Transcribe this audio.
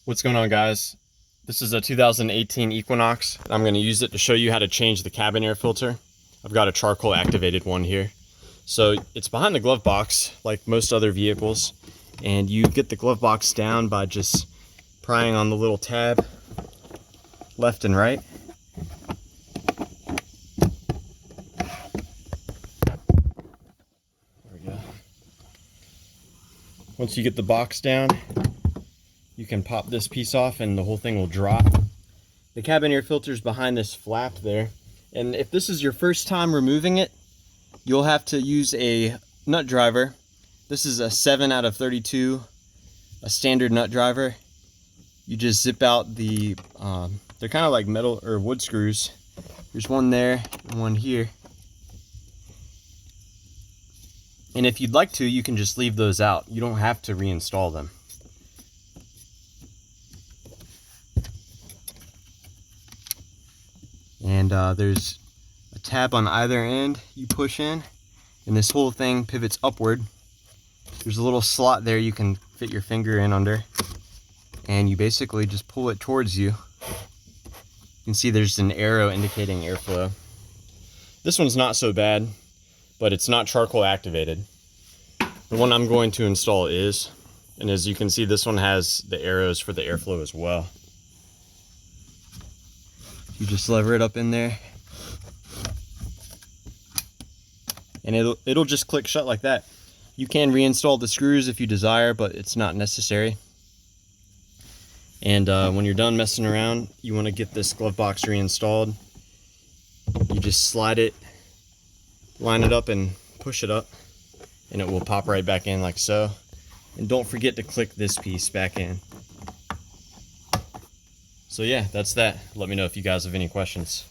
What's going on, guys? This is a 2018 Equinox. I'm going to use it to show you how to change the cabin air filter. I've got a charcoal activated one here. So it's behind the glove box like most other vehicles, and you get the glove box down by just prying on the little tab left and right. There we go. Once you get the box down, you can pop this piece off and the whole thing will drop. The cabin air filter is behind this flap there. And if this is your first time removing it, you'll have to use a nut driver. This is a 7 out of 32, a standard nut driver. You just zip out the, they're kind of like metal or wood screws. There's one there and one here. And if you'd like to, you can just leave those out. You don't have to reinstall them. And there's a tab on either end you push in, and this whole thing pivots upward. There's a little slot there you can fit your finger in under, and you basically just pull it towards you. You can see there's an arrow indicating airflow. This one's not so bad, but it's not charcoal activated. The one I'm going to install is, and as you can see, this one has the arrows for the airflow as well. You just lever it up in there, and it'll just click shut like that. You can reinstall the screws if you desire, but it's not necessary. And when you're done messing around, you want to get this glove box reinstalled. You just slide it, line it up, and push it up, and it will pop right back in like so. And don't forget to click this piece back in. So yeah, that's that. Let me know if you guys have any questions.